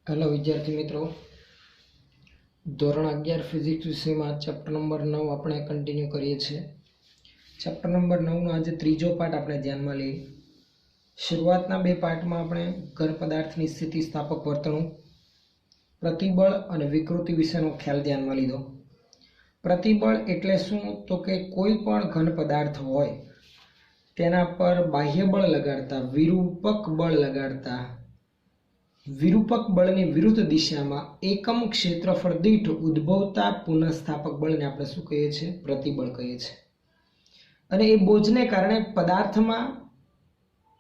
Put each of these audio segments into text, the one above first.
Hello विद्यार्थी मित्रों, ધોરણ 11 ફિઝિક્સ વિષયમાં ચેપ્ટર નંબર 9 આપણે કન્ટિન્યુ કરીએ છીએ। ચેપ્ટર નંબર 9 નો આજે ત્રીજો પાર્ટ આપણે ધ્યાનમાં લઈએ। શરૂઆતના બે પાર્ટમાં આપણે ઘન પદાર્થની સ્થિતિસ્થાપક વર્તણૂક, પ્રતિબળ અને વિકૃતિ વિશેનો ખ્યાલ ધ્યાનમાં લીધો। પ્રતિબળ એટલે શું તો કે કોઈ પણ ઘન પદાર્થ હોય તેના પર બાહ્ય બળ લગાડતા, વિરૂપક બળ લગાડતા, વિરૂપક બળની વિરુદ્ધ દિશામાં એકમ ક્ષેત્રફળ દીઠ ઉદ્ભવતા પુનઃસ્થાપક બળને આપણે શું કહીએ છીએ? પ્રતિબળ કહીએ છીએ। અને એ બોજને કારણે પદાર્થમાં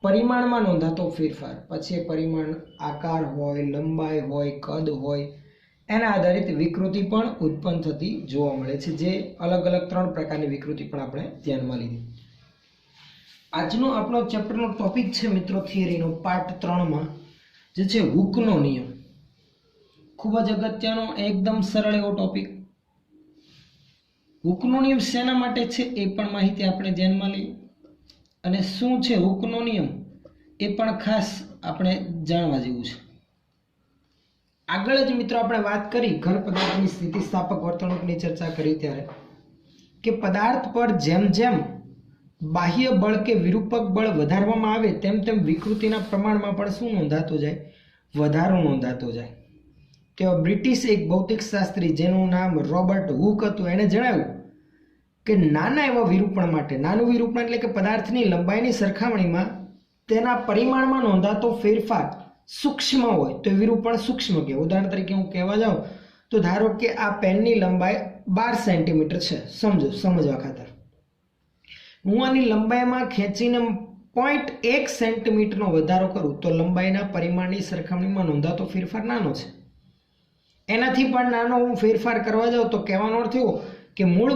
પરિમાણમાં નોંધાતો ફેરફાર, પછી એ પરિમાણ આકાર હોય, લંબાઈ હોય, કદ હોય, એના આધારિત વિકૃતિ પણ ઉત્પન્ન થતી જોવા મળે છે। જે અલગ અલગ ત્રણ પ્રકારની વિકૃતિ પણ આપણે ધ્યાનમાં લીધી। આજનો આપણો ચેપ્ટરનો ટોપિક છે મિત્રો થિયરીનો પાર્ટ 3 માં જે છે હુકનો નિયમ। ખૂબ જ અગત્યનો, એકદમ સરળ એવો ટોપિક। હુકનો નિયમ શેના માટે છે એ પણ માહિતી આપણે ધ્યાનમાં લઈએ, અને શું છે હુકનો નિયમ એ પણ ખાસ આપણે જાણવા જેવું છે। આગળ જ મિત્રો આપણે વાત કરી ઘન પદાર્થની સ્થિતિસ્થાપક વર્તણૂકની ચર્ચા કરી ત્યારે કે પદાર્થ પર જેમ જેમ બાહ્ય બળ કે વિરૂપક બળ વધારવામાં આવે તેમ તેમ વિકૃતિના પ્રમાણમાં પણ શું નોંધાતો જાય? વધારો નોંધાતો જાય। તેવા બ્રિટિશ એક ભૌતિકશાસ્ત્રી જેનું નામ રોબર્ટ હુક હતું, એણે જણાવ્યું કે નાના એવા વિરૂપણ માટે, નાનું વિરૂપણ એટલે કે પદાર્થની લંબાઈની સરખામણીમાં તેના પરિમાણમાં નોંધાતો ફેરફાર સૂક્ષ્મ હોય તો વિરૂપણ સૂક્ષ્મ કહેવાય। ઉદાહરણ તરીકે હું કહેવા જાઉં તો ધારો કે આ પેનની લંબાઈ 12 સેન્ટીમીટર છે, સમજવા ખાતર હું આની લંબાઈમાં ખેંચીને 0.1 સેન્ટીમીટરનો વધારો કરું તો લંબાઈના પરિમાણની સરખામણીમાં નોંધાતો ફેરફાર નાનો છે। એનાથી પણ નાનો હું ફેરફાર કરવા જાઉં તો કહેવાનો અર્થ એવો કે મૂળ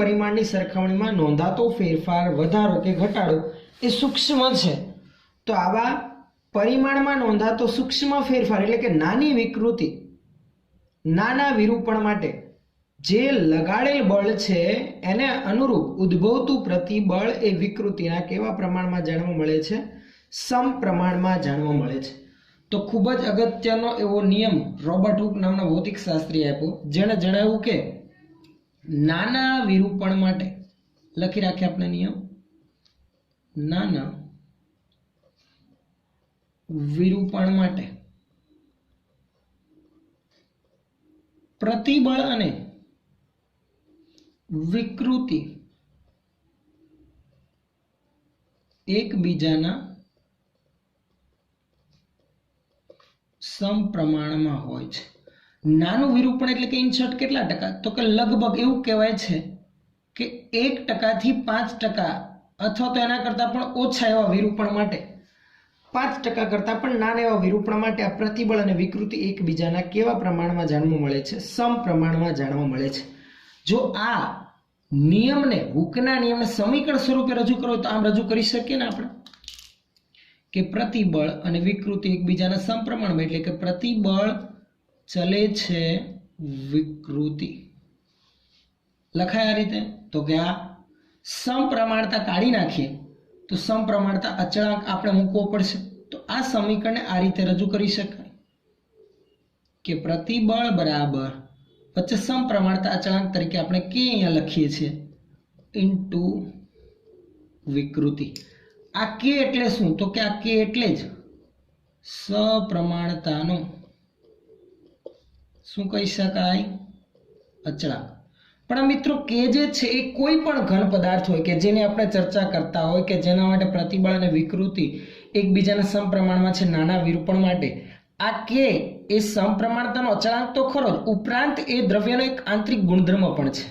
પરિમાણની સરખામણીમાં નોંધાતો ફેરફાર, વધારો કે ઘટાડો એ સૂક્ષ્મ છે। તો આવા પરિમાણમાં નોંધાતો સૂક્ષ્મ ફેરફાર એટલે કે નાની વિકૃતિ, નાના વિરૂપણ માટે જે લગાડેલ બળ છે એને અનુરૂપ ઉદ્ભવતું પ્રતિબળ એ વિકૃતિના કેવા પ્રમાણમાં જાણવા મળે છે? સમપ્રમાણમાં જાણવા મળે છે। તો ખૂબ જ અગત્યનો એવો નિયમ રોબર્ટ હુક નામના ભૌતિકશાસ્ત્રીએ આપ્યો, જેણે જણાવ્યું કે નાના વિરૂપણ માટે, લખી રાખીએ આપણે નિયમ, નાના વિરૂપણ માટે પ્રતિબળ અને વિકૃતિ એકબીજાના સમપ્રમાણમાં હોય છે। નાનું વિરૂપણ એટલે કે ઇનશોર્ટ કેટલા ટકા? તો કે લગભગ એવું કહેવાય છે કે 1% થી 5% અથવા તો એના કરતાં પણ ઓછા એવા વિરૂપણ માટે, 5% કરતાં પણ નાના એવા વિરૂપણ માટે આ પ્રતિબળ અને વિકૃતિ એકબીજાના કેવા પ્રમાણમાં જાણવા મળે છે? સમપ્રમાણમાં જાણવા મળે છે। જો આ નિયમને, હુકના નિયમને સમીકરણ સ્વરૂપે રજૂ કરો તો આમ રજૂ કરી શકીએ ને આપણે કે પ્રતિબળ અને વિકૃતિ એકબીજાના સમપ્રમાણમાં, એટલે કે પ્રતિબળ ચલે છે વિકૃતિ, લખાય આ રીતે। તો કે આ સમપ્રમાણતા કાઢી નાખીએ તો સમપ્રમાણતા અચળાંક આપણે મૂકવો પડશે। તો આ સમીકરણને આ રીતે રજૂ કરી શકાય કે પ્રતિબળ બરાબર વચ્ચે સમપ્રમાણતા અચળાંક તરીકે આપણે કે અહીંયા લખીએ છીએ ઇન્ટુ વિકૃતિ। આ કે એટલે શું? તો કે આ કે એટલે જ સપ્રમાણતાનો શું કહી શકાય? અચળાંક। પણ મિત્રો કે જે છે એ કોઈ પણ ઘન પદાર્થ હોય કે જેની આપણે ચર્ચા કરતા હોય કે જેના માટે પ્રતિબળ અને વિકૃતિ એકબીજાના સમપ્રમાણમાં છે નાના વિરૂપણ માટે, આ કે એ સમપ્રમાણતાનો અચળાંક તો ખરો જ, ઉપરાંત એ દ્રવ્યનો એક આંતરિક ગુણધર્મ પણ છે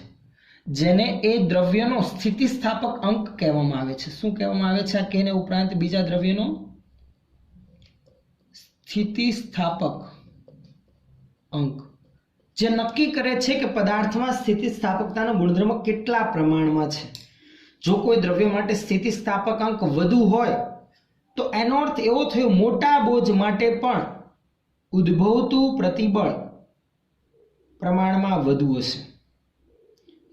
જેને એ દ્રવ્યનો સ્થિતિસ્થાપક અંક કહેવામાં આવે છે। શું કહેવામાં આવે છે? આ કે ને ઉપરાંત બીજા દ્રવ્યનો સ્થિતિસ્થાપક અંક, જે નક્કી કરે છે કે પદાર્થમાં સ્થિતિસ્થાપકતાનો ગુણધર્મ કેટલા પ્રમાણમાં છે। જો કોઈ દ્રવ્ય માટે સ્થિતિસ્થાપક અંક વધુ હોય તો એનો અર્થ એવો થયો મોટા બોજ માટે પણ ઉદ્ભવતું પ્રતિબળ પ્રમાણમાં વધુ હશે।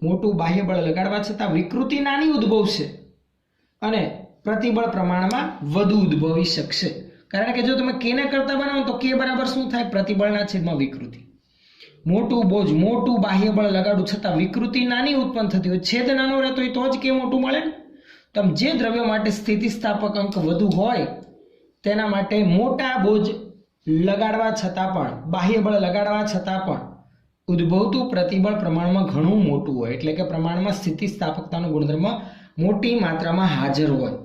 મોટું બાહ્ય બળ લગાડવા છતાં વિકૃતિ નાની ઉદ્ભવશે અને પ્રતિબળ પ્રમાણમાં વધુ ઉદ્ભવી શકશે। કારણ કે જો તમે k ને કરતા બનાવો તો k બરાબર શું થાય? પ્રતિબળના છેદમાં વિકૃતિ. મોટું બોજ, મોટું બાહ્ય બળ લગાડું છતાં વિકૃતિ નાની ઉત્પન્ન થતી હોય, છેદ નાનો રહેતો હોય તો જ k મોટું મળે ને. તો જે દ્રવ્ય માટે સ્થિતિસ્થાપક અંક વધુ હોય તેના માટે મોટા બોજ લગાડવા છતાં પણ, બાહ્ય બળ લગાડવા છતાં પણ ઉદ્ભવતું પ્રતિબળ પ્રમાણમાં ઘણું મોટું હોય, એટલે કે પ્રમાણમાં સ્થિતિસ્થાપકતાનો ગુણધર્મ મોટી માત્રામાં હાજર હોય.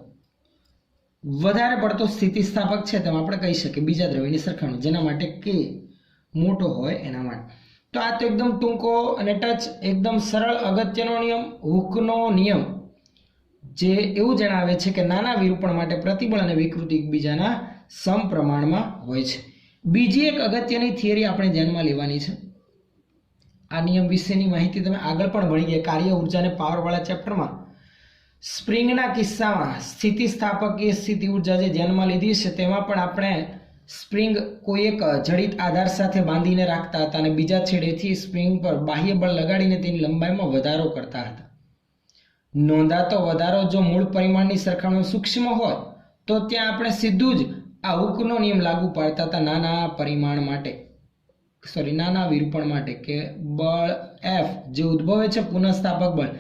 વધારે પડતો સ્થિતિસ્થાપક છે તેમ આપણે કહી શકીએ બીજા દ્રવ્યની સરખામણી, જેના માટે k મોટો હોય એના માટે. તો આ તો એકદમ ટૂંકો અને ટચ એકદમ સરળ અગત્યનો નિયમ, હૂકનો નિયમ, જે એવું જણાવે છે કે નાના વિરૂપણ માટે પ્રતિબળ અને વિકૃતિ એકબીજાના સમપ્રમાણમાં હોય છે. બીજી એક અગત્યની થિયરી આપણે ધ્યાનમાં લેવાની છે. આ નિયમ વિશેની માહિતી તમે આગળ પણ ભણી ગયા કાર્ય ઉર્જા અને પાવરવાળા ચેપ્ટરમાં. સ્પ્રિંગના કિસ્સામાં સ્થિતિસ્થાપકીય સ્થિતિ ઉર્જા જે ધ્યાનમાં લીધી છે તેમાં પણ આપણે સ્પ્રિંગ કોઈ એક જડિત આધાર સાથે બાંધીને રાખતા હતા અને બીજા છેડેથી સ્પ્રિંગ પર બાહ્ય બળ લગાડીને તેની લંબાઈમાં વધારો કરતા હતા. નોંધાતો વધારો જો મૂળ પરિમાણની સરખામણીમાં સૂક્ષ્મ હોય તો ત્યાં આપણે સીધું જ આ હૂકનો નિયમ લાગુ પાડતા હતા નાના વિરૂપણ માટે, કે બળ F જે ઉદ્ભવે છે પુનઃસ્થાપક બળ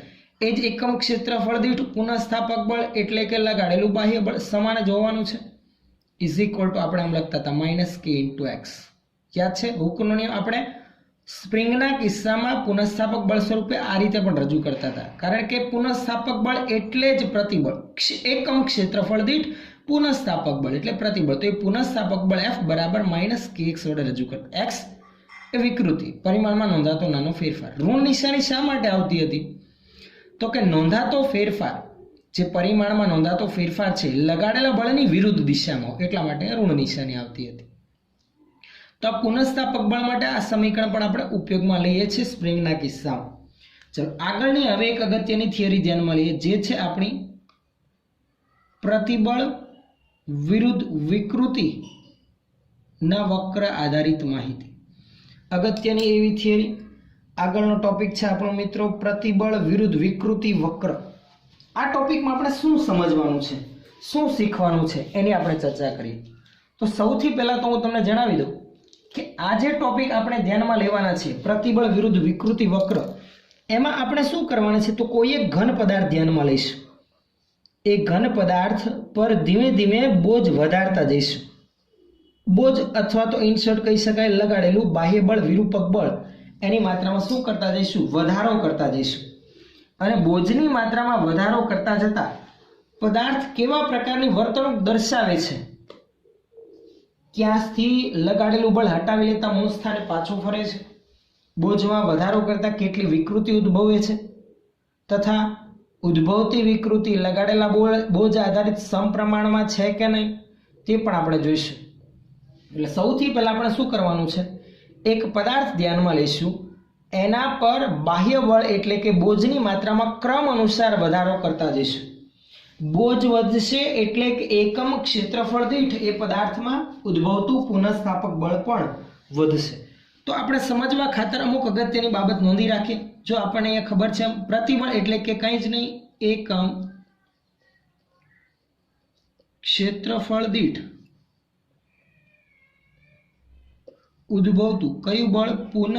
એ જ એકમ ક્ષેત્રફળ દીઠ પુનઃસ્થાપક બળ એટલે કે લગાડેલું બાહ્ય બળ સમાન જ હોવાનું છે. ઇઝ ઇક્વલ ટુ આપણે આમ લખતા હતા -k × x. યાદ છે? હૂકનો નિયમ આપણે સ્પ્રિંગના કિસ્સામાં પુનઃસ્થાપક બળ સ્વરૂપે આ રીતે પણ રજૂ કરતા હતા, કારણ કે પુનઃસ્થાપક બળ એટલે જ પ્રતિબળ, એકમ ક્ષેત્રફળ દીઠ પુનઃસ્થાપક બળ એટલે પ્રતિબળ. તો એ પુનઃસ્થાપક બળ F બરાબર -kx વડે રજૂ કરતા. x એ વિકૃતિ, પરિમાણમાં નોંધાતો નાનો ફેરફાર. ઋણ નિશાની શા માટે આવતી હતી? તો કે નોંધાતો ફેરફાર, જે પરિમાણમાં નોંધાતો ફેરફાર છે લગાડેલા બળની વિરુદ્ધ દિશામાં, એટલા માટે ઋણ નિશાની આવતી હતી. તો આ પુનઃસ્થાપક બળ માટે આ સમીકરણ પણ આપણે ઉપયોગમાં લઈએ છીએ સ્પ્રિંગના કિસ્સામાં. ચલો આગળની હવે એક અગત્યની થિયરી ધ્યાનમાં લઈએ, જે છે આપણી પ્રતિબળ વિરુદ્ધ વિકૃતિ ના વક્ર આધારિત માહિતી. અગત્યની એવી થિયરી. આગળનો ટોપિક છે આપણો મિત્રો પ્રતિબળ વિરુદ્ધ વિકૃતિ વક્ર. આ ટોપિકમાં આપણે શું સમજવાનું છે, શું શીખવાનું છે એની આપણે ચર્ચા કરીએ. તો સૌથી પહેલા તો હું તમને જણાવી દઉં કે આ જે ટોપિક આપણે ધ્યાનમાં લેવાના છે પ્રતિબળ વિરુદ્ધ વિકૃતિ વક્ર, એમાં આપણે શું કરવાના છે? તો કોઈ એક ઘન પદાર્થ ધ્યાનમાં લઈશું. એ ઘન પદાર્થ પર ધીમે ધીમે બોજ વધારતા જઈશું. બોજ અથવા તો ઇનશોર્ટ કહી શકાય લગાડેલું બાહ્ય બળ, વિરૂપક બળ, એની માત્રામાં શું કરતા જઈશું? વધારો કરતા જઈશું. અને બોજની માત્રામાં વધારો કરતા જતા પદાર્થ કેવા પ્રકારની વર્તણૂક દર્શાવે છે? ક્યાંથી લગાડેલું બળ હટાવી લેતા મૂળ સ્થાને પાછું ફરે છે, બોજમાં વધારો કરતા કેટલી વિકૃતિ ઉદ્ભવે છે, તથા ઉદ્ભવતી વિકૃતિ લગાડેલા બોજ આધારિત સમપ્રમાણમાં છે કે નહીં તે પણ આપણે જોઈશું. એટલે સૌથી પહેલા આપણે શું કરવાનું છે? એક પદાર્થ ધ્યાનમાં લઈશું, એના પર બાહ્ય બળ એટલે કે બોજની માત્રામાં ક્રમ અનુસાર વધારો કરતા જઈશું. બોજ વધશે એટલે કે એકમ ક્ષેત્રફળ દીઠ એ પદાર્થમાં ઉદ્ભવતું પુનઃસ્થાપક બળ પણ વધશે. તો આપણે સમજવા ખાતર અમુક અગત્યની બાબત નોંધી રાખીએ. જો આપણને અહીંયા ખબર છે પ્રતિબળ એટલે કે કંઈ જ નહીં, એકમ ક્ષેત્રફળ દીઠ ઉદ્ભવતું કયું બળ? પુનઃ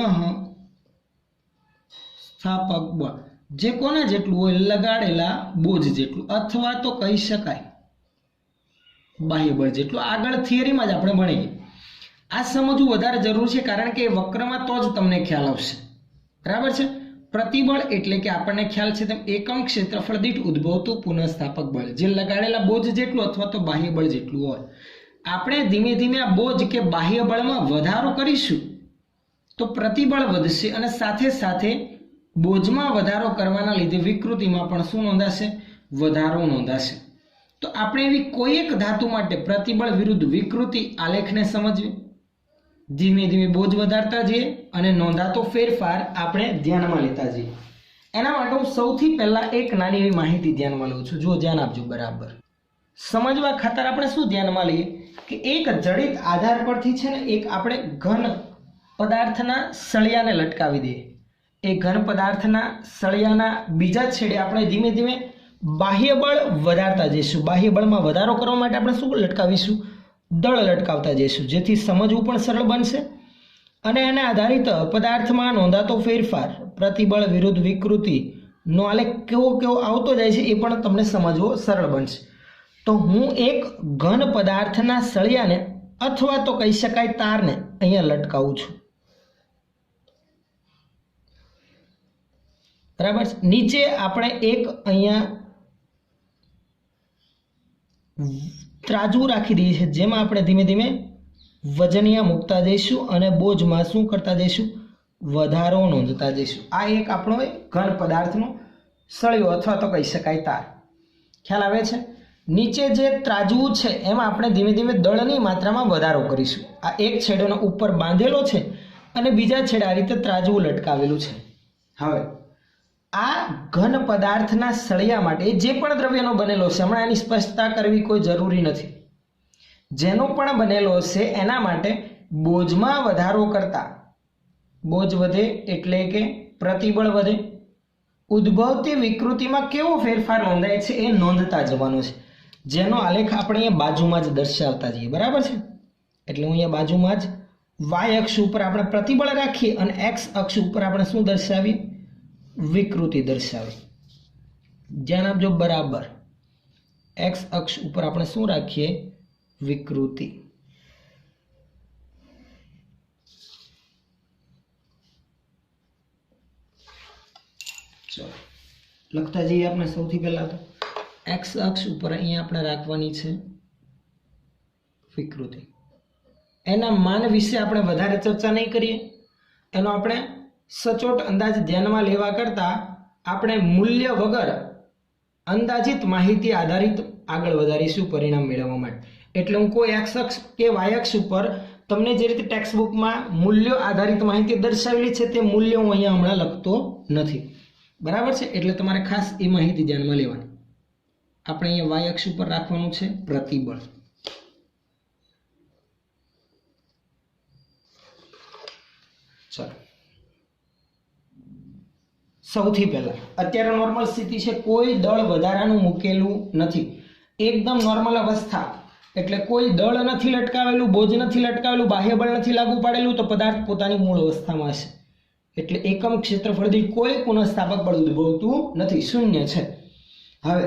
સ્થાપક બળ. જે કોના જેટલું હોય? લગાડેલા બોજ જેટલું, અથવા તો કહી શકાય બાહ્ય બળ જેટલું. આગળ થિયરીમાં જ આપણે ભણીએ. આ સમજવું વધારે જરૂર છે, કારણ કે વક્રમાં તો જ તમને ખ્યાલ આવશે. બરાબર છે? પ્રતિબળ એટલે કે આપણને ખ્યાલ છે તેમ એકમ ક્ષેત્રફળ દીઠ ઉદ્ભવતું પુનઃસ્થાપક બળ, જે લગાડેલા બોજ જેટલું અથવા તો બાહ્ય બળ જેટલું હોય. આપણે ધીમે ધીમે આ બોજ કે બાહ્ય બળમાં વધારો કરીશું તો પ્રતિબળ વધશે, અને સાથે સાથે બોજમાં વધારો કરવાના લીધે વિકૃતિમાં પણ શું નોંધાશે? વધારો નોંધાશે. તો આપણે એવી કોઈ એક ધાતુ માટે પ્રતિબળ વિરુદ્ધ વિકૃતિ આલેખને સમજવી. ધીમે ધીમે બોજ વધારતા જઈએ અને નોંધાતો ફેરફાર આપણે ધ્યાનમાં લેતા જઈએ. એના માટે હું સૌથી પહેલા એક નાની એવી માહિતી ધ્યાનમાં લઉં છું. જો ધ્યાન આપજો બરાબર. સમજવા ખાતર આપણે શું ધ્યાનમાં લઈએ કે એક જડિત આધાર પરથી છે ને એક આપણે ઘન પદાર્થના સળિયાને લટકાવી દઈએ. એ ઘન પદાર્થના સળિયાના બીજા છેડે આપણે ધીમે ધીમે બાહ્ય બળ વધારતા જઈશું. બાહ્ય બળમાં વધારો કરવા માટે આપણે શું લટકાવીશું? દળ લટકાવતા જઈશું, જેથી સમજવું પણ સરળ બનશે અને એને આધારિત પદાર્થમાં નોંધાતો ફેરફાર, પ્રતિબળ વિરુદ્ધ વિકૃતિનો આલેખ કેવો આવતો જાય છે એ પણ તમને સમજવો સરળ બનશે. તો હું એક ઘન પદાર્થના સળિયાને અથવા તો કહી શકાય તારને અહીંયા લટકાવું છું. બરાબર. નીચે આપણે એક અહીંયા ત્રાજવું રાખી દઈએ છીએ, જેમાં આપણે ધીમે ધીમે વજનિયા મૂકતા જઈશું અને બોજમાં શું કરતા જઈશું? વધારો નોંધતા જઈશું. આ એક આપણો ઘન પદાર્થનો સળિયો અથવા તો કહી શકાય તાર. ખ્યાલ આવે છે? નીચે જે ત્રાજવું છે એમાં આપણે ધીમે ધીમે દળની માત્રામાં વધારો કરીશું. આ એક છેડોનો ઉપર બાંધેલો છે અને બીજા છેડે આ રીતે ત્રાજવું લટકાવેલું છે. હવે આ ઘન પદાર્થના સળિયા માટે જે પણ દ્રવ્યનો બનેલો છે, હમણાં એની સ્પષ્ટતા કરવી કોઈ જરૂરી નથી, જેનો પણ બનેલો છે એના માટે બોજમાં વધારો કરતા, બોજ વધે એટલે કે પ્રતિબળ વધે, ઉદ્ભવતી વિકૃતિમાં કેવો ફેરફાર નોંધાય છે એ નોંધતા જવાનો છે, જેનો આલેખ આપણે અહીંયા બાજુમાં જ દર્શાવતા જઈએ. બરાબર છે? એટલે હું અહીંયા બાજુમાં જ વાય અક્ષ ઉપર આપણે પ્રતિબળ રાખીએ અને એક્સ અક્ષ ઉપર આપણે શું દર્શાવીએ? વિકૃતિ દર્શાવી. ધ્યાન આપજો. બરાબર. એક્સ અક્ષ ઉપર આપણે શું રાખીએ? વિકૃતિ. ચલો લખતા જઈએ આપણે. સૌથી પહેલા તો એક્સ અક્ષ ઉપર અહીંયા આપણે રાખવાની છે વિકૃતિ. એના માન વિશે આપણે વધારે ચર્ચા નહીં કરીએ. એનો આપણે સચોટ અંદાજ ધ્યાનમાં લેવા કરતા આપણે મૂલ્ય વગર અંદાજિત માહિતી આધારિત આગળ વધારીશું પરિણામ મેળવવા માટે. એટલે હું કોઈ એક્સ અક્ષ કે વાય અક્ષ ઉપર તમને જે રીતે ટેક્સ્ટ બુકમાં મૂલ્યો આધારિત માહિતી દર્શાવેલી છે તે મૂલ્યો હું અહીંયા હમણાં લખતો નથી. બરાબર છે? એટલે તમારે ખાસ એ માહિતી ધ્યાનમાં લેવાની. આપણે અહીંયા વાય અક્ષ ઉપર રાખવાનું છે પ્રતિબળ. ચલો સૌથી પહેલા અત્યારે નોર્મલ સ્થિતિ છે, કોઈ દળ વધારાનું મૂકેલું નથી, એકદમ નોર્મલ અવસ્થા. એટલે કોઈ દળ નથી લટકાવેલું, બોજ નથી લટકાવેલું, બાહ્ય બળ નથી લાગુ પાડેલું, તો પદાર્થ પોતાની મૂળ અવસ્થામાં હશે. એટલે એકમ ક્ષેત્રફળ દીઠ કોઈ પુનઃસ્થાપક બળ ઉદ્ભવતું નથી, શૂન્ય છે. હવે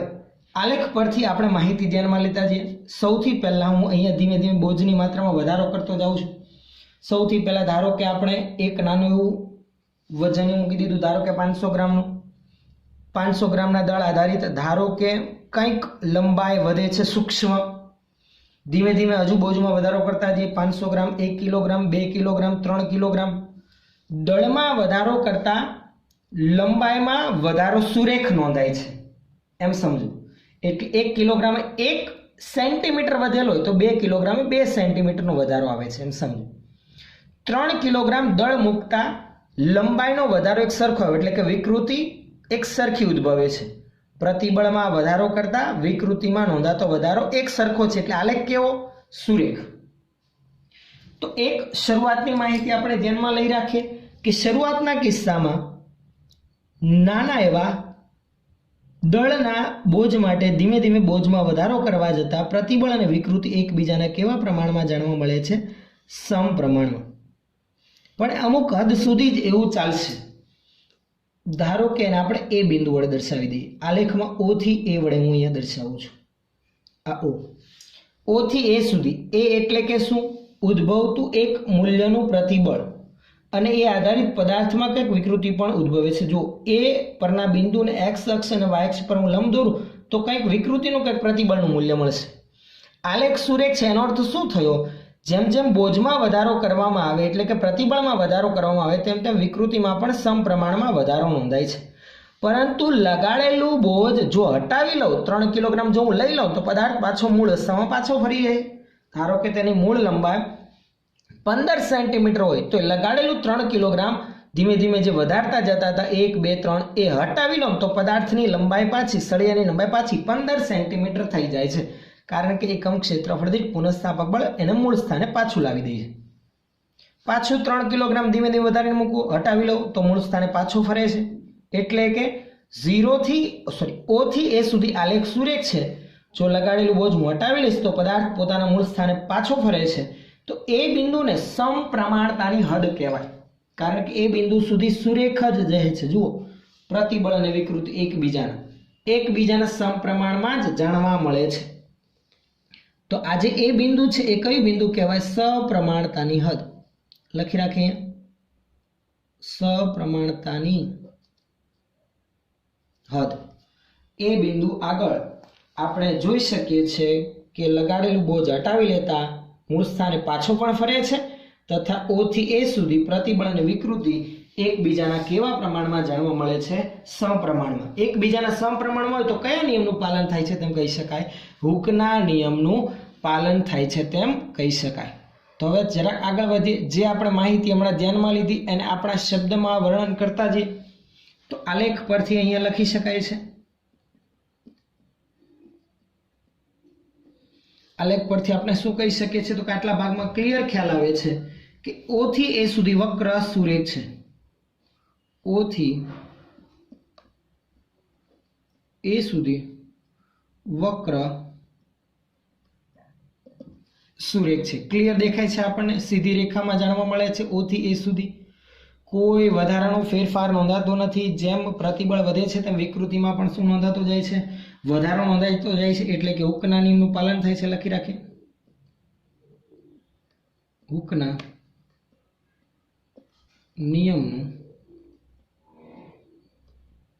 આલેખ પરથી આપણે માહિતી ધ્યાનમાં લેતા જઈએ. સૌથી પહેલા હું અહીંયા ધીમે ધીમે બોજની માત્રામાં વધારો કરતો જાઉં છું. સૌથી પહેલા ધારો કે આપણે એક નાનું એવું વજન મૂકી દીધું, ધારો કે 500 ગ્રામનું. 500 ગ્રામના દળ આધારિત ધારો કે કંઈક લંબાઈ વધે છે સૂક્ષ્મ. ધીમે ધીમે હજુ બોજમાં વધારો કરતા જઈએ. 500 ગ્રામ, 1 કિલોગ્રામ, 2 કિલોગ્રામ, 3 કિલોગ્રામ. દળમાં વધારો કરતા લંબાઈમાં વધારો સુરેખ નોંધાય છે એમ સમજો. એટલે 1 કિલોગ્રામે 1 સેન્ટીમીટર વધેલો હોય તો 2 કિલોગ્રામે 2 સેન્ટીમીટરનો વધારો આવે છે એમ સમજો. 3 કિલોગ્રામ દળ મૂકતા લંબાઈનો વધારો એક સરખો આવે, એટલે કે વિકૃતિ એક સરખી ઉદ્ભવે છે. પ્રતિબળમાં વધારો કરતા વિકૃતિમાં નોંધાતો વધારો એક સરખો છે, એટલે આલેખ કેવો? સુરેખ. તો એક શરૂઆતની માહિતી આપણે ધ્યાનમાં લઈ રાખીએ કે શરૂઆતના કિસ્સામાં નાના એવા દળના બોજ માટે ધીમે ધીમે બોજમાં વધારો કરવા જતાં પ્રતિબળ અને વિકૃતિ એકબીજાના કેવા પ્રમાણમાં જાણવા મળે છે? સમપ્રમાણમાં. પણ અમુક હદ સુધી જ એવું ચાલશે. ધારો કે એને આપણે એ બિંદુ વડે દર્શાવી દઈએ. આલેખમાં ઓ થી એ વડે હું અહીંયા દર્શાવું છું. આ ઓ થી એ સુધી. એ એટલે કે શું? ઉદ્ભવતું એક મૂલ્યનું પ્રતિબળ અને એ આધારિત પદાર્થમાં કંઈક વિકૃતિ પણ ઉદ્ભવે છે. જો એ પરના બિંદુને એક્સ અક્ષ અને વાય અક્ષ પર હું લંબ દોરું તો કંઈક વિકૃતિનું કંઈક પ્રતિબળનું મૂલ્ય મળશે. આલેખ સુરેખ છે. એનો અર્થ શું થયો? જેમ જેમ બોજમાં વધારો કરવામાં આવે એટલે કે પ્રતિબળમાં વધારો કરવામાં આવે તેમ તેમ વિકૃતિમાં પણ સમપ્રમાણમાં વધારો નોંધાય છે. પરંતુ લગાડેલું બોજ જો હટાવી લઉં, 3 કિલોગ્રામ જો હું લઈ લઉં તો પદાર્થ પાછો મૂળ અવસ્થામાં પાછો ફરી જાય. ધારો કે તેની મૂળ લંબાઈ 15 સેન્ટીમીટર હોય તો લગાડેલું 3 કિલોગ્રામ ધીમે ધીમે જે વધારતા જતા હતા 1, 2, 3 એ હટાવી લઉં તો પદાર્થની લંબાઈ પાછી, સળિયાની લંબાઈ પાછી 15 સેન્ટીમીટર થઈ જાય છે. કારણ કે એકમ ક્ષેત્રફળ દીઠ પુનઃસ્થાપક બળ એને મૂળ સ્થાને પાછું લાવી દે છે. પાછું 3 કિલોગ્રામ ધીમે ધીમે વધારીને મૂકવું, હટાવી લઉં તો મૂળ સ્થાને પાછું ફરે છે. એટલે કે O થી A સુધી આલેખ સુરેખ છે. જો લગાડેલું બોજ હું હટાવી લઈશ તો પદાર્થ પોતાના મૂળ સ્થાને પાછો ફરે છે, તો એ બિંદુને સમપ્રમાણતાની હદ કહેવાય, કારણ કે એ બિંદુ સુધી સુરેખ જ રહે છે. જુઓ, પ્રતિબળ અને વિકૃતિ એકબીજાના સમપ્રમાણમાં જ જાણવા મળે છે. તો આજે એ બિંદુ છે એ કયું બિંદુ કહેવાય? સપ્રમાણતાની હદ. લખી રાખીએ, સપ્રમાણતાની હદ. એ બિંદુ આગળ આપણે જોઈ શકીએ છીએ કે લગાડેલું બોજ હટાવી લેતા મૂળ સ્થાને પાછો પણ ફરે છે તથા O થી A સુધી પ્રતિબળ અને વિકૃતિ એકબીજાના કેવા પ્રમાણમાં જાણવા મળે છે? સમપ્રમાણમાં. એકબીજાના સમપ્રમાણમાં હોય તો કયા નિયમનું પાલન થાય છે તેમ કહી શકાય? હૂકના નિયમનું પાલન થાય છે તેમ કહી શકાય. તો હવે જરાક આગળ વધીએ. જે આપણે માહિતી હમણાં ધ્યાનમાં લીધી એને આપણા શબ્દમાં વર્ણન કરતા જઈએ. તો આલેખ પરથી અહીંયા લખી શકાય છે. આલેખ પરથી આપણે શું કહી શકીએ છીએ? તો કે આટલા ભાગમાં ક્લિયર ખ્યાલ આવે છે કે O થી A સુધી વક્ર સુરેખ છે. O થી A સુધી વક્ર સુરેખ છે. ક્લિયર દેખાય છે આપણને? સીધી રેખામાં જાણવા મળે છે. O થી A સુધી કોઈ વધારાનો ફેરફાર નોંધાતો નથી. જેમ પ્રતિબળ વધે છે તેમ વિકૃતિમાં પણ શું નોંધાતો જાય છે? વધારો નોંધાતો જાય છે. એટલે કે હૂકના નિયમનું પાલન થાય છે. લખી રાખીએ, હૂકના નિયમનું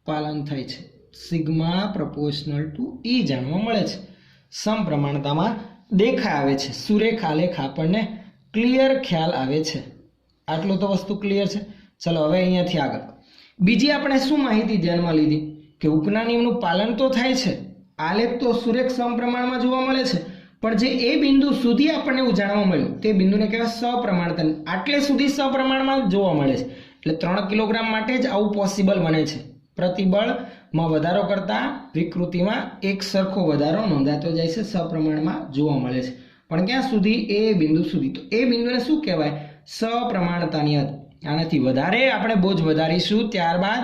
પાલન થાય છે. સિગ્મા પ્રોપોર્શનલ ટુ E જાણવા મળે છે. સમપ્રમાણતામાં દેખાય આવે છે. સુરેખ આલેખ આપણને ક્લિયર ખ્યાલ આવે છે. આટલું તો વસ્તુ ક્લિયર છે. ચલો હવે અહીંયાથી આગળ બીજી આપણે શું માહિતી ધ્યાનમાં લીધી કે હૂકના નિયમનું પાલન તો થાય છે, આલેખ તો સુરેખ સમપ્રમાણમાં જોવા મળે છે, પણ જે એ બિંદુ સુધી આપણને એવું જાણવા મળ્યું તે બિંદુને કહેવાય સપ્રમાણતા. આટલે સુધી સપ્રમાણમાં જોવા મળે છે. એટલે 3 કિલોગ્રામ માટે જ આવું પોસિબલ બને છે. પ્રતિબળમાં વધારો કરતા વિકૃતિમાં એક સરખો વધારો નોંધાતો જાય છે, સપ્રમાણમાં જોવા મળે છે. પણ ક્યાં સુધી? એ બિંદુ સુધી. તો એ બિંદુને શું કહેવાય? સપ્રમાણતાની હદ. આનાથી વધારે આપણે બોજ વધારીશું ત્યારબાદ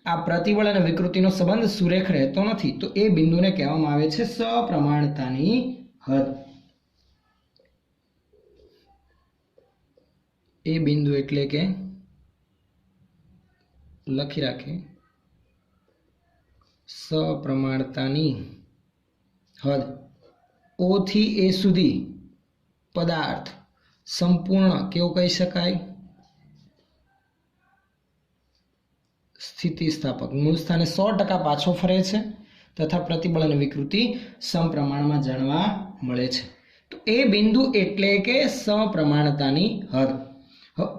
આ પ્રતિબળ અને વિકૃતિનો સંબંધ સુરેખ રહેતો નથી. તો એ બિંદુને કહેવામાં આવે છે સપ્રમાણતાની હદ. એ બિંદુ એટલે કે લખી રાખીએ, સપ્રમાણતાની હદ. O થી A સુધી પદાર્થ સંપૂર્ણ કેવું કહી શકાય? સ્થિતિસ્થાપક. મૂળ સ્થાને 100% પાછો ફરે છે તથા પ્રતિબળ અને વિકૃતિ સમપ્રમાણમાં જાણવા મળે છે. તો એ બિંદુ એટલે કે સપ્રમાણતાની હદ.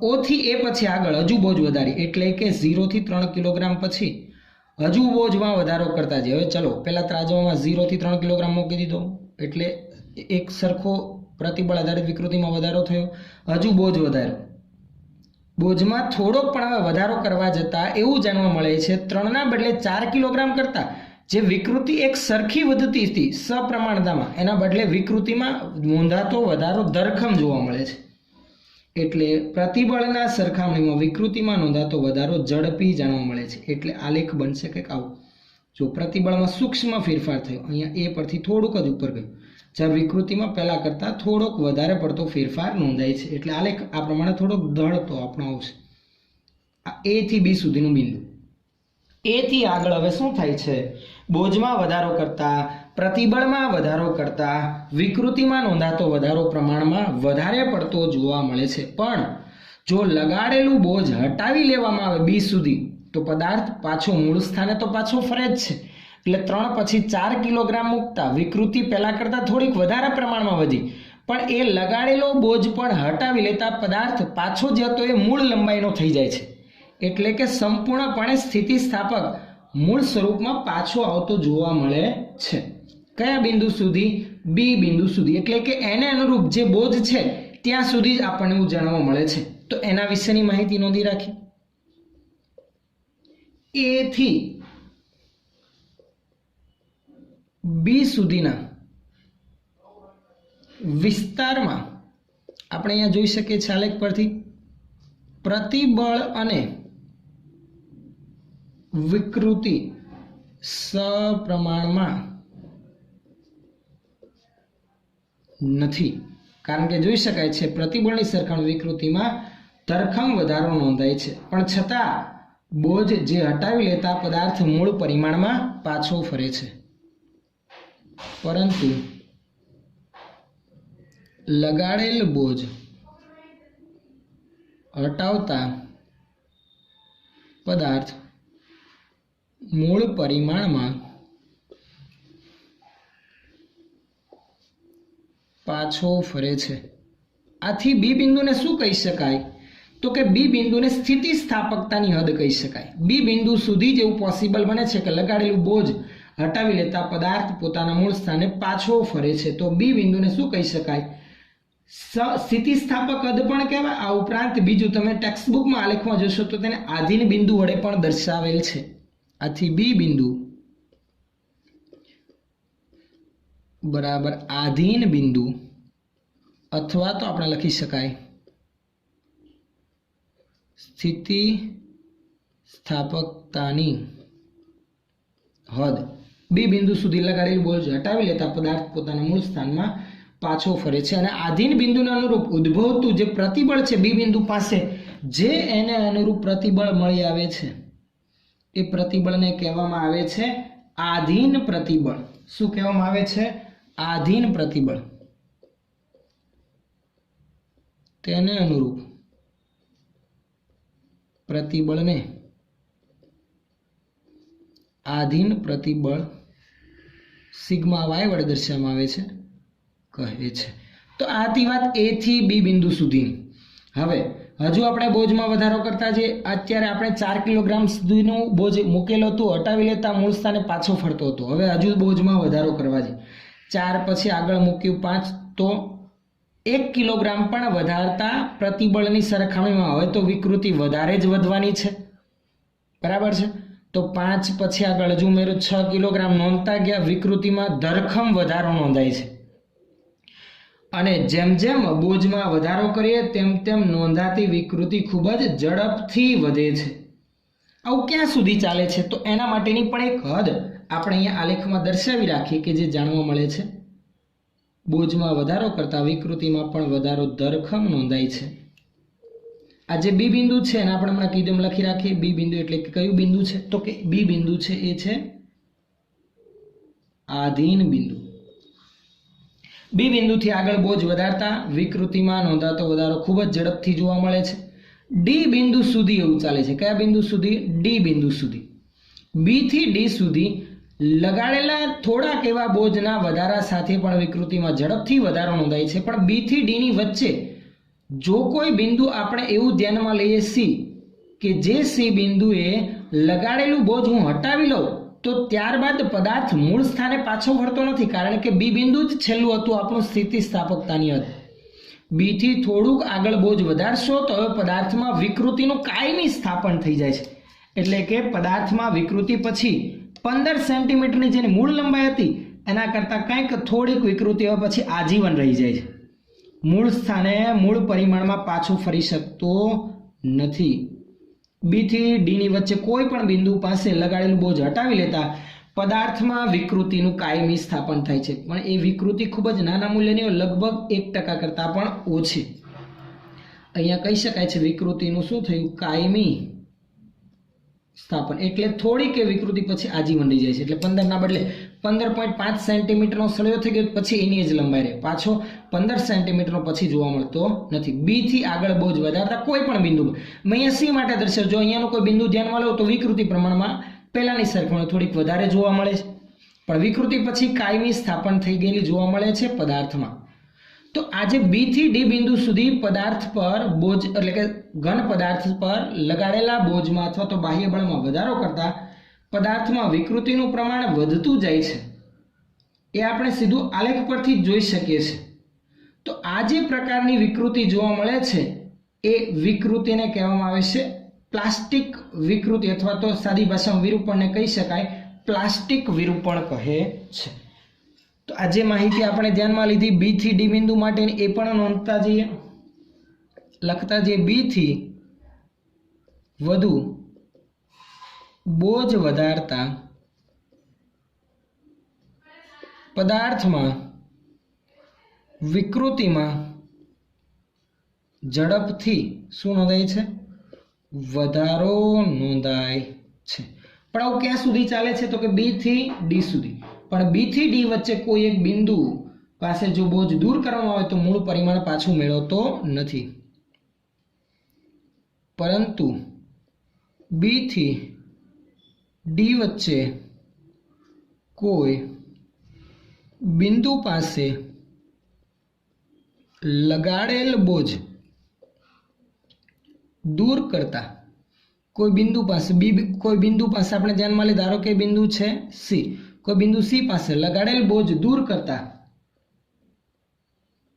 O થી A પછી આગળ હજુ બોજ વધારી એટલે કે 0 થી 3 કિલોગ્રામ પછી હજુ બોજમાં વધારો કરતા જઈએ. હવે ચલો પહેલા ત્રાજવામાં 0 થી 3 કિલોગ્રામ મૂકી દીધો એટલે એક સરખો પ્રતિબળ આધારિત વિકૃતિમાં વધારો થયો. હજુ બોજ વધાર્યો. બોજમાં થોડોક પણ હવે વધારો કરવા જતા એવું જાણવા મળે છે 3ના બદલે 4 કિલોગ્રામ કરતા જે વિકૃતિ એક સરખી વધતી હતી સપ્રમાણતામાં, એના બદલે વિકૃતિમાં નોંધાતો વધારો ધરખમ જોવા મળે છે. એટલે પ્રતિબળના સરખામણીમાં વિકૃતિમાં નોંધાતો વધારો ઝડપી જાણવા મળે છે. એટલે આલેખ બનશે કંઈક આવું. જો પ્રતિબળમાં સૂક્ષ્મ ફેરફાર થયો, અહીંયા એ પરથી થોડુંક જ ઉપર ગયું, જ્યારે વિકૃતિમાં પહેલા કરતાં થોડોક વધારે પડતો ફેરફાર નોંધાય છે. એટલે આલેખ આ પ્રમાણે થોડોક ઢળતો આપણો આવશે. આ A થી B સુધીનું બિંદુ. A થી આગળ હવે શું થાય છે? બોજમાં વધારો કરતા, પ્રતિબળમાં વધારો કરતા વિકૃતિમાં નોંધાતો વધારો પ્રમાણમાં વધારે પડતો જોવા મળે છે. પણ જો લગાડેલું બોજ હટાવી લેવામાં આવે B સુધી તો પદાર્થ પાછો મૂળ સ્થાને તો પાછો ફરે જ છે. એટલે 3 પછી 4 કિલોગ્રામ મૂકતા વિકૃતિ પહેલા કરતાં થોડીક વધારે પ્રમાણમાં વધી, પણ એ લગાડેલો બોજ પણ હટાવી લેતા પદાર્થ પાછો જે હતો એ મૂળ લંબાઈનો થઈ જાય છે. એટલે કે સંપૂર્ણપણે સ્થિતિસ્થાપક મૂળ સ્વરૂપમાં પાછો આવતો જોવા મળે છે. કયા બિંદુ સુધી? B બિંદુ સુધી. એટલે કે એને અનુરૂપ જે બોજ છે ત્યાં સુધી જ આપણને એવું જાણવા મળે છે. તો એના વિશેની માહિતી નોંધી રાખી. A થી B સુધીના વિસ્તારમાં આપણે અહીંયા જોઈ શકીએ છીએ આલેખ પરથી પ્રતિબળ અને વિકૃતિ સપ્રમાણમાં નથી, કારણ કે જોઈ શકાય છે પ્રતિબળની સરખામણી વિકૃતિમાં ધરખમ વધારો નોંધાય છે, પણ છતાં બોજ જે હટાવી લેતા પદાર્થ મૂળ પરિમાણમાં પાછો ફરે છે. પરંતુ લગાડેલ બોજ હટાવતા પદાર્થ મૂળ પરિમાણમાં પાછો ફરે છે. આથી બી બિંદુને શું કહી શકાય? તો કે બી બિંદુને સ્થિતિસ્થાપકતાની હદ કહી શકાય. બી બિંદુ સુધી જેવું પોસિબલ બને છે કે લગાડેલું બોજ હટાવી લેતા પદાર્થ પોતાના મૂળ સ્થાને પાછો ફરે છે. તો બી બિંદુને શું કહી શકાય? સ્થિતિસ્થાપક હદ પણ કહેવાય. આ ઉપરાંત બીજું તમે ટેક્સ્ટબુકમાં આલેખમાં જોશો તો તેને આધીન બિંદુ વડે પણ દર્શાવેલ છે. આથી બી બિંદુ બરાબર આધીન બિંદુ, અથવા તો આપણે લખી શકાય સ્થિતિસ્થાપકતાની હદ. બી બિંદુ સુધી લગાડેલ બોજ હટાવી લેતા પદાર્થ પોતાના મૂળ સ્થાનમાં પાછો ફરે છે. અને આધીન બિંદુને અનુરૂપ ઉદ્ભવતું જે પ્રતિબળ છે બી બિંદુ પાસે, જે એને અનુરૂપ પ્રતિબળ મળી આવે છે, એ પ્રતિબળને કહેવામાં આવે છે આધીન પ્રતિબળ. શું કહેવામાં આવે છે? આધીન પ્રતિબળ. તેને અનુરૂપ પ્રતિબળને આધીન પ્રતિબળ સિગ્મા વાય વડે દર્શાવવામાં આવે છે, કહે છે. તો આ હતી વાત એ થી બી બિંદુ સુધીની. હવે હજુ આપણે બોજમાં વધારો કરતા જે અત્યારે આપણે 4 કિલોગ્રામ સુધીનું બોજ મૂકેલો હતો, હટાવી લેતા મૂળ સ્થાને પાછો ફરતો હતો. હવે હજુ બોજમાં વધારો કરવા છે. 4 પછી આગળ મૂક્યું 5, તો 1 કિલોગ્રામ પણ વધારતા પ્રતિબળની સરખામણીમાં હવે તો વિકૃતિ વધારે જ વધવાની છે, બરાબર છે. તો 5 પછી આગળ હજુ ઉમેરો 6 કિલોગ્રામ નોંધતા ગયા, વિકૃતિમાં ધરખમ વધારો નોંધાય છે. અને જેમ જેમ બોજમાં વધારો કરીએ તેમ તેમ નોંધાતી વિકૃતિ ખૂબ જ ઝડપથી વધે છે. આવું ક્યાં સુધી ચાલે છે? તો એના માટેની પણ એક હદ આપણે અહીંયા આલેખમાં દર્શાવી રાખીએ કે જે જાણવા મળે છે. બોજમાં વધારો કરતા વિકૃતિમાં પણ વધારો ધરખમ નોંધાય છે. આ જે બી બિંદુ છે એને આપણે હમણાં કીધું એમ લખી રાખીએ. બી બિંદુ એટલે કે કયું બિંદુ છે? તો કે બી બિંદુ છે એ છે આધીન બિંદુ. બી બિંદુથી આગળ બોજ વધારતા વિકૃતિમાં નોંધાતો વધારો ખૂબ જ ઝડપથી જોવા મળે છે. ડી બિંદુ સુધી એવું ચાલે છે. કયા બિંદુ સુધી? ડી બિંદુ સુધી. બી થી ડી સુધી લગાડેલા થોડાક એવા બોજના વધારા સાથે પણ વિકૃતિમાં ઝડપથી વધારો નોંધાય છે. પણ બી થી ડી ની વચ્ચે જો કોઈ બિંદુ આપણે એવું ધ્યાનમાં લઈએ સી, કે જે સી બિંદુએ લગાડેલું બોજ હું હટાવી લઉં તો ત્યારબાદ પદાર્થ મૂળ સ્થાને પાછો ફરતો નથી, કારણ કે બી બિંદુ જ છેલ્લું હતું આપણું સ્થિતિસ્થાપકતાની હદ. બી થી થોડુંક આગળ બોજ વધારશો તો હવે પદાર્થમાં વિકૃતિનું કાયમી સ્થાપન થઈ જાય છે. એટલે કે પદાર્થમાં વિકૃતિ પછી 15 સેન્ટીમીટરની જેની મૂળ લંબાઈ હતી એના કરતાં કંઈક થોડીક વિકૃતિ હવે પછી આજીવન રહી જાય છે. મૂળ સ્થાને મૂળ પરિમાણમાં પાછું ફરી શકતો નથી. બી થી ડી ની વચ્ચે કોઈ પણ બિંદુ પાસે લગાડેલું બોજ હટાવી લેતા પદાર્થમાં વિકૃતિનું કાયમી સ્થાપન થાય છે. પણ એ વિકૃતિ ખૂબ જ નાના મૂલ્યની હોય, લગભગ 1% કરતાં પણ ઓછી. અહીંયા કહી શકાય છે વિકૃતિનું શું થયું? કાયમી સ્થાપન. એટલે થોડીક એ વિકૃતિ પછી આજીવન રહી જાય છે. એટલે 15 ના બદલે 15.5 સેન્ટીમીટરનો સળિયો થઈ ગયો, પછી એની જ લંબાઈ રહે, પાછો 15 સેન્ટીમીટરનો પછી જોવા મળતો નથી. બી થી આગળ બોજ વધારતા કોઈ પણ બિંદુ, મેં અહીંયા સી માટે દર્શાવ્યું, જો અહીંયાનો કોઈ બિંદુ ધ્યાનમાં લો તો વિકૃતિ પ્રમાણમાં પહેલાની સરખામણીમાં થોડીક વધારે જોવા મળે છે, પણ વિકૃતિ પછી કાયમી સ્થાપન થઈ ગયેલી જોવા મળે છે પદાર્થમાં. તો આજે બી થી ડી બિંદુ સુધી પદાર્થ પર બોજ એટલે કે ઘન પદાર્થ પર લગાડેલા બોજમાં અથવા તો બાહ્ય બળમાં વધારો કરતા પદાર્થમાં વિકૃતિનું પ્રમાણ વધતું જાય છે. એ આપણે સીધું આલેખ પરથી જ જોઈ શકીએ છીએ. તો આ જે પ્રકારની વિકૃતિ જોવા મળે છે એ વિકૃતિને કહેવામાં આવે છે પ્લાસ્ટિક વિકૃતિ, અથવા તો સાદી ભાષામાં વિરૂપણને કહી શકાય, પ્લાસ્ટિક વિરૂપણ કહે છે. તો આ જે માહિતી આપણે ધ્યાનમાં લીધી બી થી ડી બિંદુ માટેની, એ પણ નોંધતા જઈએ, લખતા જઈએ. બી થી વધુ બોજ વધારતા પદાર્થમાં વિકૃતિમાં ઝડપથી શું નોંધાય છે? વધારો નોંધાય છે. પણ આવું ક્યાં સુધી ચાલે છે? તો કે બી થી ડી સુધી. પણ બી થી ડી વચ્ચે કોઈ એક બિંદુ પાસે જો બોજ દૂર કરવામાં આવે તો મૂળ પરિમાણ પાછું મેળવતો નથી. પરંતુ બી થી ડી વચ્ચે કોઈ બિંદુ પાસે લગાડેલ બોજ દૂર કરતા કોઈ બિંદુ પાસે આપણે ધ્યાનમાં લઈએ, ધારો કે બિંદુ છે સી, કોઈ બિંદુ સી પાસે લગાડેલ બોજ દૂર કરતા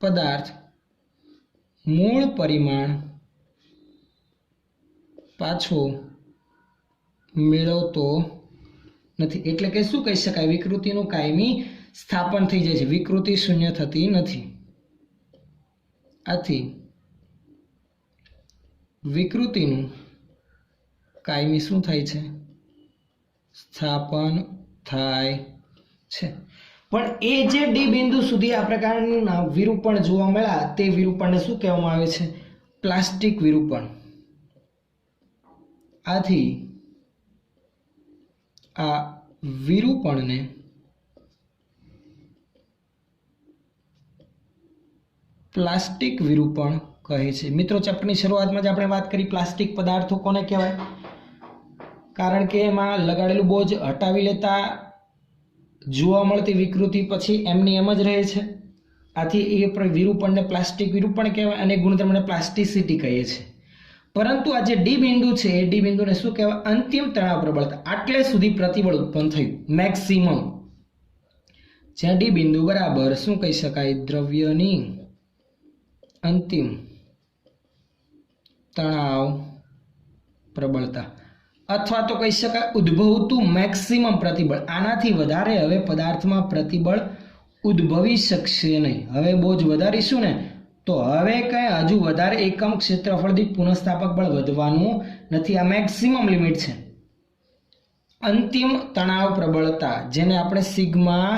પદાર્થ મૂળ પરિમાણ પાછો મેળવતો નથી. એટલે કે શું કહી શકાય? વિકૃતિનું કાયમી સ્થાપન થઈ જાય છે, વિકૃતિ શૂન્ય થતી નથી. આથી વિકૃતિનું કાયમી શું થાય છે? સ્થાપન થાય છે. પણ એ જે ડી બિંદુ સુધી આ પ્રકારનું વિરૂપણ જોવા મળ્યા તે વિરૂપણને શું કહેવામાં આવે છે? પ્લાસ્ટિક વિરૂપણ. આથી આ વિરૂપણને પ્લાસ્ટિક વિરૂપણ કહે છે. મિત્રો, ચેપ્ટરની શરૂઆતમાં જ આપણે વાત કરી પ્લાસ્ટિક પદાર્થો કોને કહેવાય? કારણ કે એમાં લગાડેલું બોજ હટાવી લેતા જોવા મળતી વિકૃતિ પછી એમની એમ જ રહે છે. આથી એ વિરૂપણને પ્લાસ્ટિક વિરૂપણ કહેવાય અને ગુણધર્મને પ્લાસ્ટિસિટી કહીએ છીએ. પરંતુ આ જે ડી બિંદુ છે એ ડી બિંદુને શું કહેવાય? અંતિમ તણાવ પ્રબળતા. આટલે સુધી પ્રતિબળ ઉત્પન્ન થયું, મેક્સિમમ. જ્યાં ડી બિંદુ બરાબર શું કહી શકાય? દ્રવ્યની અંતિમ તણાવ પ્રબળતા, અથવા તો કહી શકાય ઉદ્ભવતું મેક્સિમમ પ્રતિબળ. આનાથી વધારે હવે પદાર્થમાં પ્રતિબળ ઉદ્ભવી શકશે નહીં. હવે બોજ વધારીશું ને તો હવે કઈ હજુ વધારે એકમ ક્ષેત્રફળ દીઠ પુનઃસ્થાપક બળ વધવાનું નથી. આ મેક્સિમમ લિમિટ છે. અંતિમ તણાવ પ્રબળતા, જેને આપણે સિગ્મા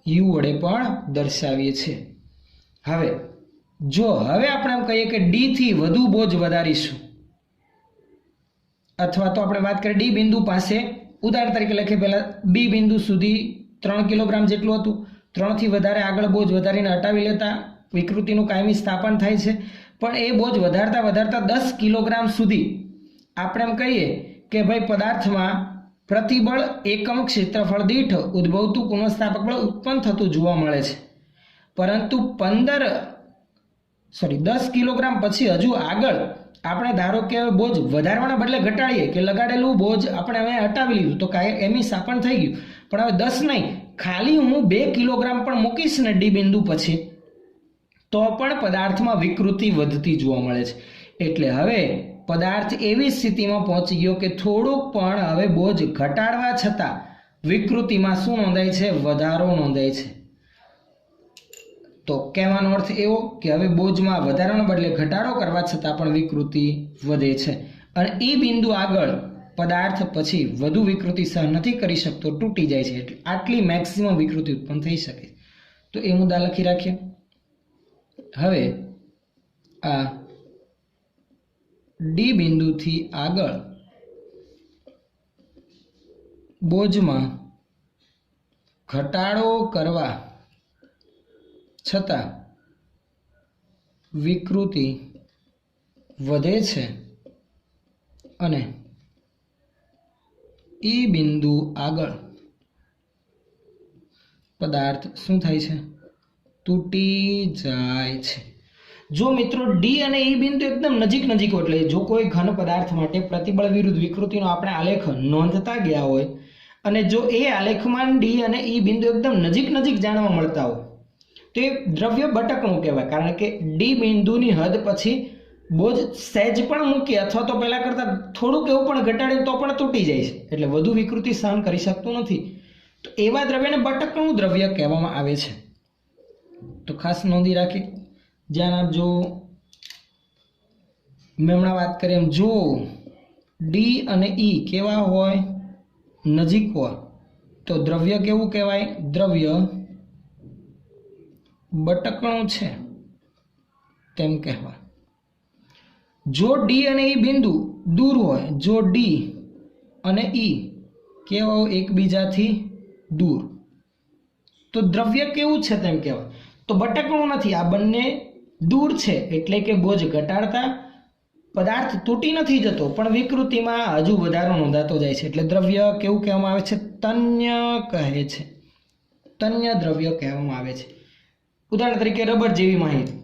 યુ વડે પણ દર્શાવીએ છીએ. હવે આપણે એમ કહીએ કે ડી થી વધુ બોજ વધારીશું, અથવા તો આપણે વાત કરીએ ડી બિંદુ પાસે, ઉદાહરણ તરીકે લખીએ, પહેલા બી બિંદુ સુધી 3 કિલોગ્રામ જેટલું હતું. 3 થી વધારે આગળ બોજ વધારીને હટાવી લેતા વિકૃતિનું કાયમી સ્થાપન થાય છે. પણ એ બોજ વધારતા 10 કિલોગ્રામ સુધી આપણે એમ કહીએ કે ભાઈ પદાર્થમાં પ્રતિબળ એકમ ક્ષેત્રફળ દીઠ ઉદ્ભવતું પુનઃસ્થાપક બળ ઉત્પન્ન થતું જોવા મળે છે. પરંતુ 10 કિલોગ્રામ પછી હજુ આગળ આપણે ધારો કે બોજ વધારવાના બદલે ઘટાડીએ કે લગાડેલું બોજ આપણે હવે હટાવી લીધું તો એમી સ્થાપન થઈ ગયું. પણ હવે 10 નહીં, ખાલી હું 2 કિલોગ્રામ પણ મૂકીશ ને ડી બિંદુ પછી તો પણ પદાર્થમાં વિકૃતિ વધતી જોવા મળે છે. એટલે હવે પદાર્થ એવી સ્થિતિમાં પહોંચી ગયો કે થોડુંક પણ હવે બોજ ઘટાડવા છતાં વિકૃતિમાં શું નોંધાય છે? વધારો નોંધાય છે. તો કહેવાનો અર્થ એવો કે હવે બોજમાં વધારાના બદલે ઘટાડો કરવા છતાં પણ વિકૃતિ વધે છે. અને એ બિંદુ આગળ પદાર્થ પછી વધુ વિકૃતિ સહન નથી કરી શકતો, તૂટી જાય છે. એટલે આટલી મેક્સિમમ વિકૃતિ ઉત્પન્ન થઈ શકે. તો એ મુદ્દા લખી રાખીએ. હવે આ ડી બિંદુથી આગળ બોજમાં ઘટાડો કરવા છતાં વિકૃતિ વધે છે અને એ બિંદુ આગળ પદાર્થ શું થાય છે? તૂટી જાય છે. જો મિત્રો ડી અને ઈ બિંદુ એકદમ નજીક એટલે જો કોઈ ઘન પદાર્થ માટે પ્રતિબળ વિરુદ્ધ વિકૃતિનો આપણે આલેખ નોંધતા ગયા હોય અને જો એ આલેખમાં ડી અને ઈ બિંદુ એકદમ નજીક જાણવા મળતા હોય તો એ દ્રવ્ય બટકણું કહેવાય. કારણ કે ડી બિંદુની હદ પછી બોજ સહેજ પણ મૂકી અથવા તો પહેલા કરતા થોડુંક એવું પણ ઘટાડીએ તો પણ તૂટી જાય છે. એટલે વધુ વિકૃતિ સહન કરી શકતું નથી. તો એવા દ્રવ્યને બટકણું દ્રવ્ય કહેવામાં આવે છે. તો ખાસ નોંધી રાખી, ધ્યાન આપજો. મેં હમણાં વાત કરી એમ જો ડી અને ઈ કેવા હોય? નજીક હોય તો દ્રવ્ય કેવું કહેવાય? દ્રવ્ય બટકણું છે તેમ કહેવાય. જો ડી અને ઈ બિંદુ દૂર હોય, જો ડી અને ઈ કેવા હોય એકબીજાથી દૂર, તો દ્રવ્ય કેવું છે તેમ કહેવાય. તો બટકણું નથી, આ બંને દૂર છે એટલે કે બોજ ઘટાડતા પદાર્થ તૂટી નથી જતો, પણ વિકૃતિમાં હજુ વધારો નોંધાતો જાય છે, એટલે દ્રવ્ય કેવું કહેવામાં આવે છે? તન્ય કહે છે. તન્ય દ્રવ્ય કહેવામાં આવે છે. ઉદાહરણ તરીકે રબર જેવી માહિતી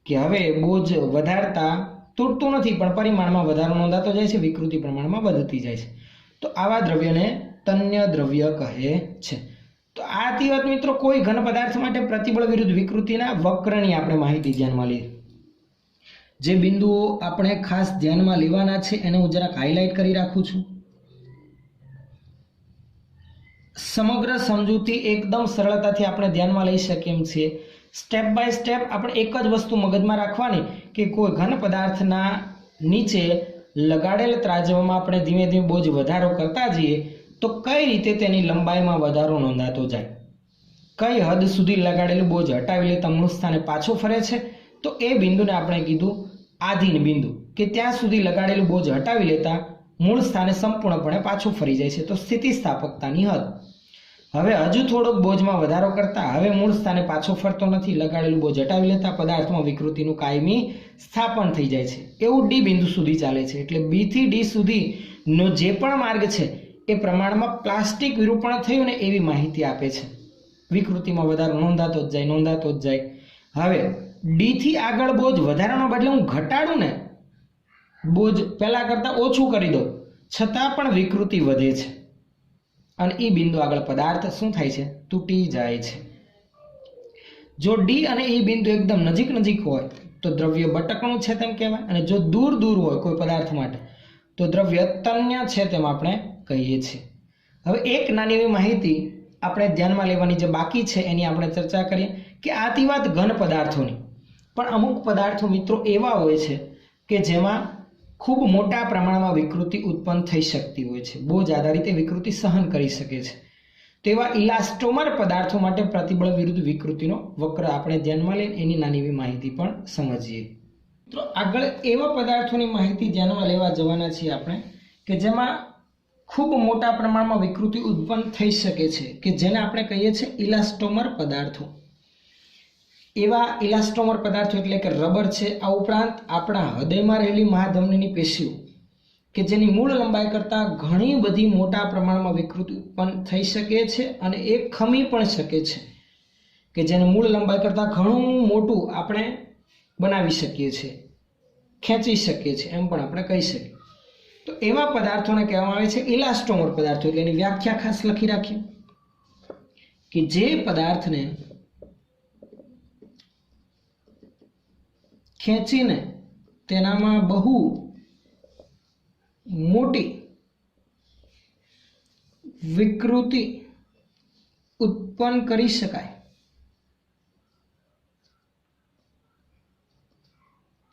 કે હવે બોજ વધારતા તૂટતું નથી, પણ પરિમાણમાં વધારો નોંધાતો જાય છે, વિકૃતિ પ્રમાણમાં વધતી જાય છે, તો આવા દ્રવ્યને તન્ય દ્રવ્ય કહે છે. તો આ હતી વાત મિત્રો કોઈ ઘન પદાર્થ માટે પ્રતિબળ વિરુદ્ધ વિકૃતિના વક્રની આપણે માહિતી ધ્યાનમાં લીધી. જે બિંદુઓ આપણે ખાસ ધ્યાનમાં લેવાના છે એને હું જરાક હાઇલાઇટ કરી રાખું છું. સમગ્ર સમજૂતી એકદમ સરળતાથી આપણે ધ્યાનમાં લઈ શકીએ એમ છીએ. સ્ટેપ બાય સ્ટેપ આપણે એક જ વસ્તુ મગજમાં રાખવાની કે કોઈ ઘન પદાર્થના નીચે લગાડેલ ત્રાજવામાં આપણે ધીમે ધીમે બોજ વધારો કરતા જઈએ તો કઈ રીતે તેની લંબાઈમાં વધારો નોંધાતો જાય, કઈ હદ સુધી લગાડેલું બોજ હટાવી લેતા મૂળ સ્થાને પાછો ફરે છે, તો એ બિંદુને આપણે કીધું આધીન બિંદુ, કે ત્યાં સુધી લગાડેલું બોજ હટાવી લેતા મૂળ સ્થાને સંપૂર્ણપણે પાછું ફરી જાય છે, તો સ્થિતિસ્થાપકતાની હદ. હવે હજુ થોડોક બોજમાં વધારો કરતા હવે મૂળ સ્થાને પાછો ફરતો નથી, લગાડેલું બોજ હટાવી લેતા પદાર્થમાં વિકૃતિનું કાયમી સ્થાપન થઈ જાય છે. એવું ડી બિંદુ સુધી ચાલે છે. એટલે બી થી ડી સુધીનો જે પણ માર્ગ છે એ પ્રમાણમાં પ્લાસ્ટિક વિરૂપણ થયું ને એવી માહિતી આપે છે. વિકૃતિમાં વધારો નોંધાતો જ જાય. હવે ડી થી આગળ બોજ વધારાનો બદલે હું ઘટાડું ને, બોજ પહેલા કરતા ઓછું કરી દઉં, છતાં પણ વિકૃતિ વધે છે અને એ બિંદુ આગળ પદાર્થ શું થાય છે? તૂટી જાય છે. જો ડી અને ઈ બિંદુ એકદમ નજીક હોય તો દ્રવ્ય બટકણું છે તેમ કહેવાય, અને જો દૂર હોય કોઈ પદાર્થ માટે તો દ્રવ્ય તન્ય છે તેમ આપણે કહીએ છીએ. હવે એક નાની એવી માહિતી આપણે ધ્યાનમાં લેવાની જે બાકી છે એની આપણે ચર્ચા કરીએ કે આથી વાત ઘન પદાર્થોની, પણ અમુક પદાર્થો મિત્રો એવા હોય છે કે જેમાં ખૂબ મોટા પ્રમાણમાં વિકૃતિ ઉત્પન્ન થઈ શકતી હોય છે, બોજ આધારિત વિકૃતિ સહન કરી શકે છે. તેવા ઇલાસ્ટોમર પદાર્થો માટે પ્રતિબળ વિરુદ્ધ વિકૃતિનો વક્ર આપણે ધ્યાનમાં લઈને એની નાની એવી માહિતી પણ સમજીએ. તો આગળ એવા પદાર્થોની માહિતી ધ્યાનમાં લેવા જવાના છીએ આપણે કે જેમાં ખૂબ મોટા પ્રમાણમાં વિકૃતિ ઉત્પન્ન થઈ શકે છે, કે જેને આપણે કહીએ છીએ ઇલાસ્ટોમર પદાર્થો. એવા ઇલાસ્ટોમર પદાર્થો એટલે કે રબર છે, આ ઉપરાંત આપણા હૃદયમાં રહેલી મહાધમનીની પેશીઓ કે જેની મૂળ લંબાઈ કરતાં ઘણી બધી મોટા પ્રમાણમાં વિકૃતિ ઉત્પન્ન થઈ શકે છે અને એ ખમી પણ શકે છે, કે જેને મૂળ લંબાઈ કરતાં ઘણું મોટું આપણે બનાવી શકીએ છીએ, ખેંચી શકીએ છીએ એમ પણ આપણે કહી શકીએ. તો એવા પદાર્થોને કહેવામાં આવે છે ઇલાસ્ટોમર પદાર્થો. એટલે એની વ્યાખ્યા ખાસ લખી રાખીએ કે જે પદાર્થને ખેંચીને તેનામાં બહુ મોટી વિકૃતિ ઉત્પન્ન કરી શકાય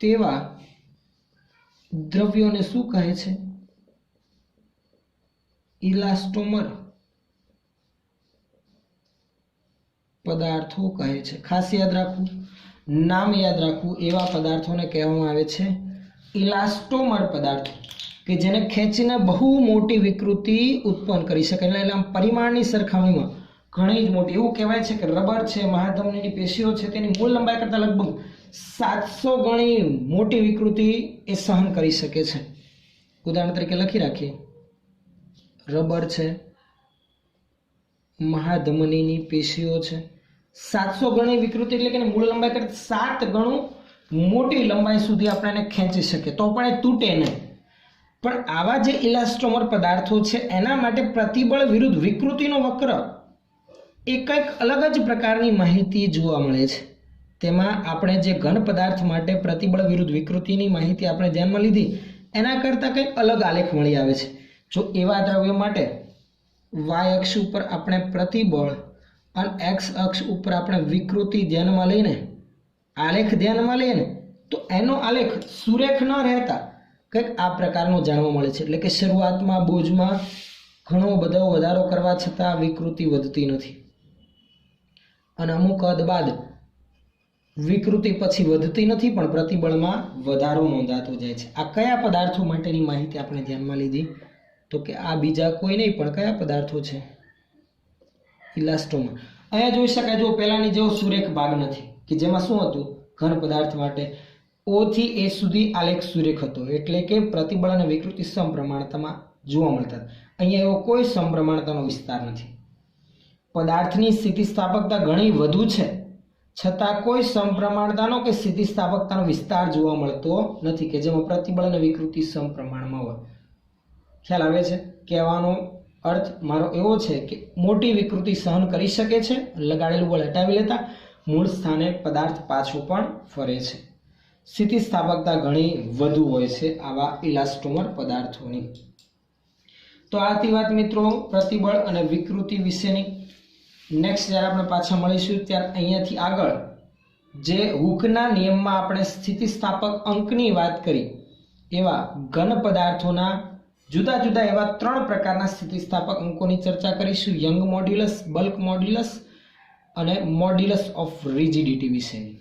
તેવા દ્રવ્યોને શું કહે છે? ઇલાસ્ટોમર પદાર્થો કહે છે. ખાસ યાદ રાખવું, નામ યાદ રાખવું. એવા પદાર્થોને કહેવામાં આવે છે ઇલાસ્ટોમર પદાર્થો, કે જેને ખેંચીને બહુ મોટી વિકૃતિ ઉત્પન્ન કરી શકે. એટલે પરિમાણની સરખામણીમાં ઘણી જ મોટી. એવું કહેવાય છે કે રબર છે, મહાધમનીની પેશીઓ છે, તેની મૂળ લંબાઈ કરતાં લગભગ 700 ગણી મોટી વિકૃતિ એ સહન કરી શકે છે. ઉદાહરણ તરીકે લખી રાખીએ, રબર છે, મહાધમનીની પેશીઓ છે, 700 ગણી વિકૃતિ એટલે કે મૂળ લંબાઈ કરતાં 7 ગણું મોટી લંબાઈ સુધી આપણે એને ખેંચી શકીએ તો પણ એ તૂટે નહીં. પણ આવા જે ઇલાસ્ટોમર પદાર્થો છે એના માટે પ્રતિબળ વિરુદ્ધ વિકૃતિનો વક્ર એ કંઈક અલગ જ પ્રકારની માહિતી જોવા મળે છે. તેમાં આપણે જે ઘન પદાર્થ માટે પ્રતિબળ વિરુદ્ધ વિકૃતિની માહિતી આપણે ધ્યાનમાં લીધી એના કરતાં કંઈક અલગ આલેખ મળી આવે છે. જો એવા દ્રવ્યો માટે વાય અક્ષ ઉપર આપણે પ્રતિબળ અને એક્સ અક્ષ ઉપર આપણે વિકૃતિ ધ્યાનમાં લઈને આલેખ ધ્યાનમાં લઈએ ને તો એનો આલેખ સુરેખ ન રહેતા કંઈક આ પ્રકારનો જાણવા મળે છે. એટલે કે શરૂઆતમાં બોજમાં ઘણો બધો વધારો કરવા છતાં વિકૃતિ વધતી નથી અને અમુક હદ બાદ વિકૃતિ પછી વધતી નથી પણ પ્રતિબળમાં વધારો નોંધાતો જાય છે. આ કયા પદાર્થો માટેની માહિતી આપણે ધ્યાનમાં લીધી? તો કે આ બીજા કોઈ નહીં પણ કયા પદાર્થો છે? ઇલાસ્ટોમર. અહીંયા જોઈ શકાય, જો પહેલાની જેવો સુરેખ ભાગ નથી કે જેમાં શું હતું, ઘન પદાર્થ માટે O થી A સુધી આલેખ સુરેખ હતો, એટલે કે પ્રતિબળ અને વિકૃતિ સમપ્રમાણતામાં જોવા મળતા. અહીંયા એવો કોઈ સમપ્રમાણતાનો વિસ્તાર નથી. પદાર્થની સ્થિતિસ્થાપકતા ઘણી વધુ છે છતાં કોઈ સમપ્રમાણતાનો કે સ્થિતિસ્થાપકતાનો વિસ્તાર જોવા મળતો નથી કે જેમાં પ્રતિબળ અને વિકૃતિ સમપ્રમાણમાં હોય. ખ્યાલ આવે છે? કહેવાનો અર્થ મારો એવો છે કે મોટી વિકૃતિ સહન કરી શકે છે, લગાડેલું બળ હટાવી લેતા મૂળ સ્થાને પદાર્થ પાછો પણ ફરે છે. સ્થિતિસ્થાપકતા ઘણી વધુ હોય છે આવા ઇલાસ્ટોમર પદાર્થોની. તો આ હતી વાત મિત્રો પ્રતિબળ અને વિકૃતિ વિશેની. નેક્સ્ટ જ્યારે આપણે પાછા મળીશું ત્યારે અહીંયાથી આગળ જે હુકના નિયમમાં આપણે સ્થિતિસ્થાપક અંકની વાત કરી એવા ઘન પદાર્થોના જુદા જુદા એવા 3 પ્રકારના સ્થિતિસ્થાપક અંકોની ચર્ચા કરીશું. યંગ મોડ્યુલસ, બલ્ક મોડ્યુલસ અને મોડ્યુલસ ઓફ રિજિડિટી વિશેની.